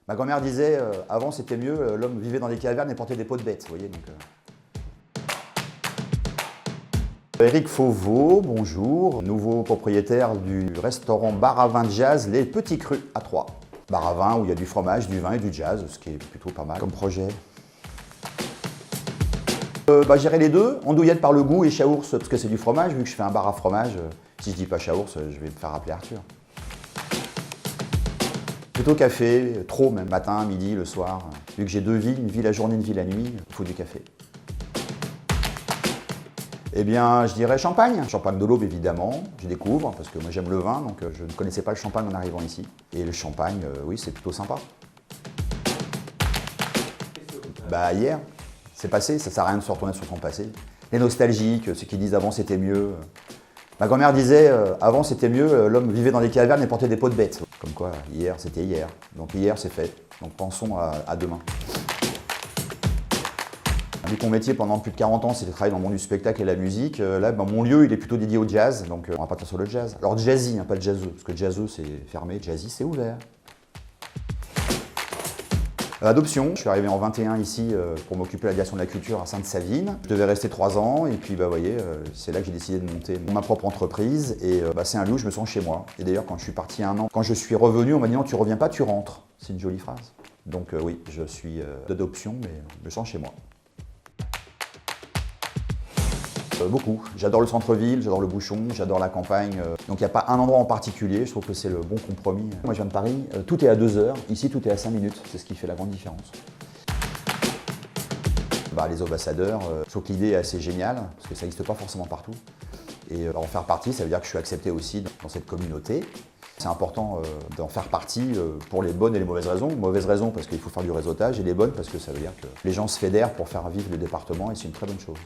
Ma grand-mère disait, avant c'était mieux, l'homme vivait dans des cavernes et portait des peaux de bêtes, vous voyez. Donc, Éric Fauveau, bonjour, nouveau propriétaire du restaurant bar à vin jazz Les Petits Crus à Troyes. Bar à vin où il y a du fromage, du vin et du jazz, ce qui est plutôt pas mal comme projet. Gérer les deux, andouillette par le goût et chaours parce que c'est du fromage, vu que je fais un bar à fromage, si je dis pas chaours, je vais me faire appeler Arthur. Plutôt café, trop même, matin, midi, le soir. Vu que j'ai deux vies, une vie la journée, une vie la nuit, il faut du café. Eh bien, je dirais champagne. Champagne de l'Aube, évidemment, je découvre, parce que moi j'aime le vin, donc je ne connaissais pas le champagne en arrivant ici. Et le champagne, oui, c'est plutôt sympa. Hier, c'est passé, ça sert à rien de se retourner sur son passé. Les nostalgiques, ceux qui disent avant c'était mieux. Ma grand-mère disait, avant c'était mieux, l'homme vivait dans des cavernes et portait des peaux de bêtes. Comme quoi, hier c'était hier. Donc hier c'est fait. Donc pensons à demain. Vu que mon métier pendant plus de 40 ans, c'était de travailler dans le monde du spectacle et la musique, là, mon lieu, il est plutôt dédié au jazz, donc on va partir sur le jazz. Alors jazzy, pas jazzeux, parce que jazzeux, c'est fermé, jazzy, c'est ouvert. Adoption, je suis arrivé en 21 ici pour m'occuper de la direction de la culture à Sainte-Savine. Je devais rester 3 ans, et puis vous voyez, c'est là que j'ai décidé de monter ma propre entreprise, et c'est un lieu où je me sens chez moi. Et d'ailleurs, quand je suis parti 1 an, quand je suis revenu, on m'a dit non, tu reviens pas, tu rentres. C'est une jolie phrase. Donc oui, je suis d'adoption, mais je me sens chez moi. Beaucoup. J'adore le centre-ville, j'adore le bouchon, j'adore la campagne. Donc il n'y a pas un endroit en particulier, je trouve que c'est le bon compromis. Moi je viens de Paris, tout est à 2 heures, ici tout est à 5 minutes, c'est ce qui fait la grande différence. Les ambassadeurs, je trouve que l'idée est assez géniale, parce que ça n'existe pas forcément partout. Et en faire partie, ça veut dire que je suis accepté aussi dans cette communauté. C'est important d'en faire partie pour les bonnes et les mauvaises raisons. Mauvaises raisons parce qu'il faut faire du réseautage, et les bonnes parce que ça veut dire que les gens se fédèrent pour faire vivre le département, et c'est une très bonne chose.